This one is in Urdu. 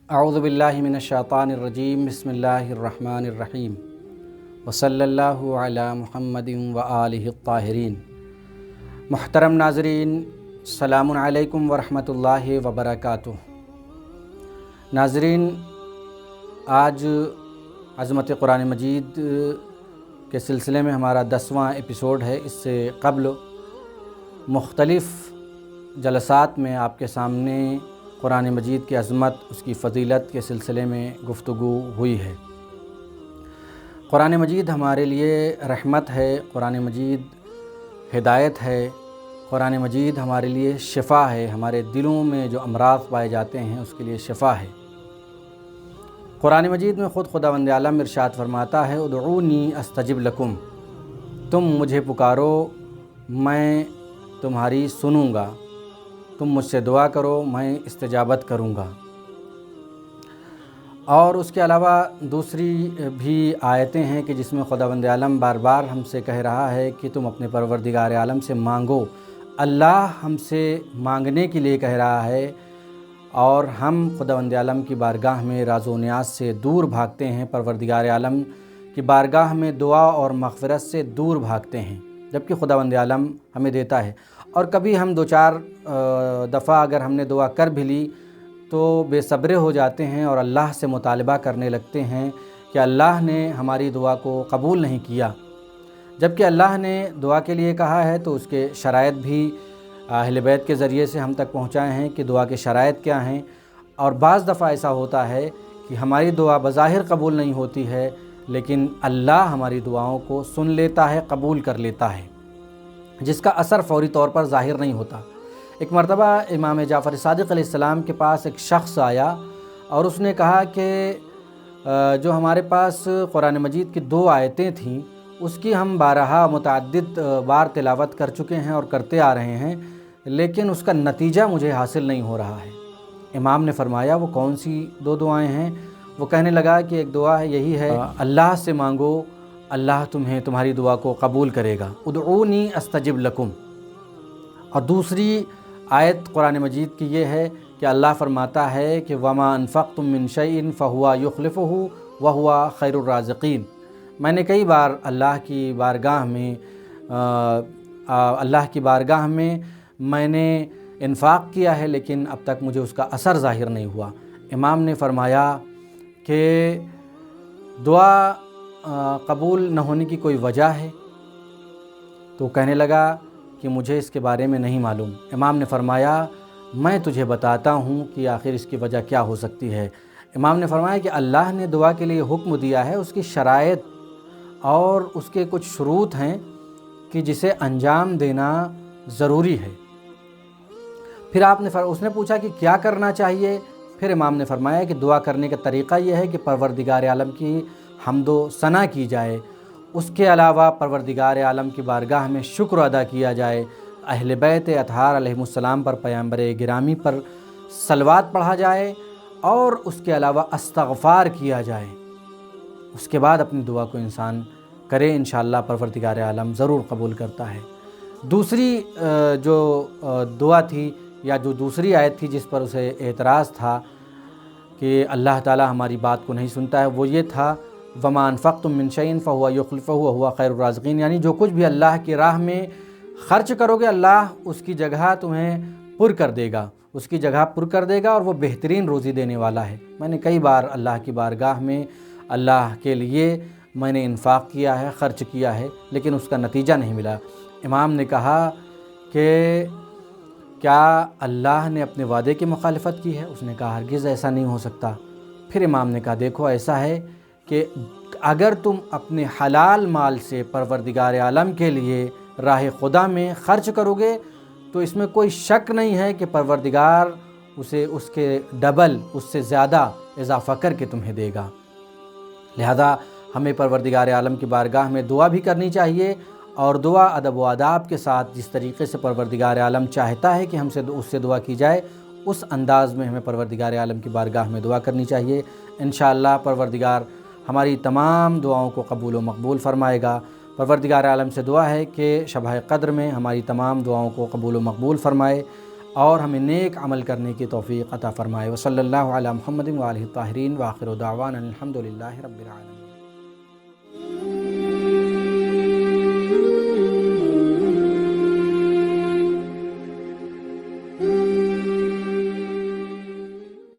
اعوذ باللہ من الشیطان الرجیم بسم اللہ الرحمن الرحیم وصلی اللہ علی محمد وآلہ الطاہرین۔ محترم ناظرین، السلام علیکم ورحمۃ اللہ وبرکاتہ۔ ناظرین، آج عظمت قرآن مجید کے سلسلے میں ہمارا 10واں ایپیسوڈ ہے۔ اس سے قبل مختلف جلسات میں آپ کے سامنے قرآن مجید کی عظمت، اس کی فضیلت کے سلسلے میں گفتگو ہوئی ہے۔ قرآن مجید ہمارے لیے رحمت ہے، قرآن مجید ہدایت ہے، قرآن مجید ہمارے لیے شفا ہے، ہمارے دلوں میں جو امراض پائے جاتے ہیں اس کے لیے شفا ہے۔ قرآن مجید میں خود خداوند عالم ارشاد فرماتا ہے، ادعونی استجب لکم، تم مجھے پکارو میں تمہاری سنوں گا، تم مجھ سے دعا کرو میں استجابت کروں گا۔ اور اس کے علاوہ دوسری بھی آیتیں ہیں کہ جس میں خداوند عالم بار بار ہم سے کہہ رہا ہے کہ تم اپنے پروردگار عالم سے مانگو۔ اللہ ہم سے مانگنے کے لیے کہہ رہا ہے، اور ہم خداوند عالم کی بارگاہ میں راز و نیاز سے دور بھاگتے ہیں، پروردگار عالم کی بارگاہ میں دعا اور مغفرت سے دور بھاگتے ہیں، جبکہ خداوند عالم ہمیں دیتا ہے۔ اور کبھی ہم 2-4 دفعہ اگر ہم نے دعا کر بھی لی تو بے صبرے ہو جاتے ہیں اور اللہ سے مطالبہ کرنے لگتے ہیں کہ اللہ نے ہماری دعا کو قبول نہیں کیا، جبکہ اللہ نے دعا کے لیے کہا ہے تو اس کے شرائط بھی اہل بیت کے ذریعے سے ہم تک پہنچائے ہیں کہ دعا کے شرائط کیا ہیں۔ اور بعض دفعہ ایسا ہوتا ہے کہ ہماری دعا بظاہر قبول نہیں ہوتی ہے، لیکن اللہ ہماری دعاؤں کو سن لیتا ہے، قبول کر لیتا ہے، جس کا اثر فوری طور پر ظاہر نہیں ہوتا۔ ایک مرتبہ امام جعفر صادق علیہ السلام کے پاس ایک شخص آیا اور اس نے کہا کہ جو ہمارے پاس قرآن مجید کی 2 آیتیں تھیں اس کی ہم بارہا متعدد بار تلاوت کر چکے ہیں اور کرتے آ رہے ہیں، لیکن اس کا نتیجہ مجھے حاصل نہیں ہو رہا ہے۔ امام نے فرمایا وہ کون سی 2 دعائیں ہیں؟ وہ کہنے لگا کہ ایک دعا ہے، یہی ہے، اللہ سے مانگو اللہ تمہاری دعا کو قبول کرے گا، ادعونی استجب لکم۔ اور دوسری آیت قرآن مجید کی یہ ہے کہ اللہ فرماتا ہے کہ وما انفقتم من شیء فہو یخلفہ وہو خیر الرازقین۔ میں نے کئی بار اللہ کی بارگاہ میں میں نے انفاق کیا ہے، لیکن اب تک مجھے اس کا اثر ظاہر نہیں ہوا۔ امام نے فرمایا کہ دعا قبول نہ ہونے کی کوئی وجہ ہے؟ تو کہنے لگا کہ مجھے اس کے بارے میں نہیں معلوم۔ امام نے فرمایا میں تجھے بتاتا ہوں کہ آخر اس کی وجہ کیا ہو سکتی ہے۔ امام نے فرمایا کہ اللہ نے دعا کے لیے حکم دیا ہے، اس کی شرائط اور اس کے کچھ شروط ہیں کہ جسے انجام دینا ضروری ہے۔ پھر اس نے پوچھا کہ کیا کرنا چاہیے؟ پھر امام نے فرمایا کہ دعا کرنے کا طریقہ یہ ہے کہ پروردگار عالم کی حمد و ثنا کی جائے، اس کے علاوہ پروردگار عالم کی بارگاہ میں شکر ادا کیا جائے، اہل بیت اطہار علیہم السلام پر، پیغمبر گرامی پر صلوات پڑھا جائے، اور اس کے علاوہ استغفار کیا جائے۔ اس کے بعد اپنی دعا کو انسان کرے، انشاءاللہ پروردگار عالم ضرور قبول کرتا ہے۔ دوسری جو دعا تھی یا جو دوسری آیت تھی جس پر اسے اعتراض تھا کہ اللہ تعالی ہماری بات کو نہیں سنتا ہے، وہ یہ تھا وما انفقتم من شیء فہو یخلفہ وہو خیر الرازقین، یعنی جو کچھ بھی اللہ کی راہ میں خرچ کرو گے اللہ اس کی جگہ تمہیں پر کر دے گا، اس کی جگہ پر کر دے گا، اور وہ بہترین روزی دینے والا ہے۔ میں نے کئی بار اللہ کی بارگاہ میں اللہ کے لیے میں نے انفاق کیا ہے، خرچ کیا ہے، لیکن اس کا نتیجہ نہیں ملا۔ امام نے کہا کہ کیا اللہ نے اپنے وعدے کی مخالفت کی ہے؟ اس نے کہا ہرگز ایسا نہیں ہو سکتا۔ پھر امام نے کہا دیکھو ایسا ہے کہ اگر تم اپنے حلال مال سے پروردگار عالم کے لیے راہ خدا میں خرچ کرو گے تو اس میں کوئی شک نہیں ہے کہ پروردگار اسے اس کے ڈبل، اس سے زیادہ اضافہ کر کے تمہیں دے گا۔ لہذا ہمیں پروردگار عالم کی بارگاہ میں دعا بھی کرنی چاہیے، اور دعا ادب و آداب کے ساتھ، جس طریقے سے پروردگار عالم چاہتا ہے کہ اس سے دعا کی جائے، اس انداز میں ہمیں پروردگار عالم کی بارگاہ میں دعا کرنی چاہیے۔ انشاءاللہ پروردگار ہماری تمام دعاؤں کو قبول و مقبول فرمائے گا۔ پروردگار عالم سے دعا ہے کہ شب قدر میں ہماری تمام دعاؤں کو قبول و مقبول فرمائے۔ اور ہمیں نیک عمل کرنے کی توفیق عطا فرمائے۔ وصلی اللہ علی محمد وآلہ الطاہرین وآخر دعوانا الحمد للہ رب العالمین۔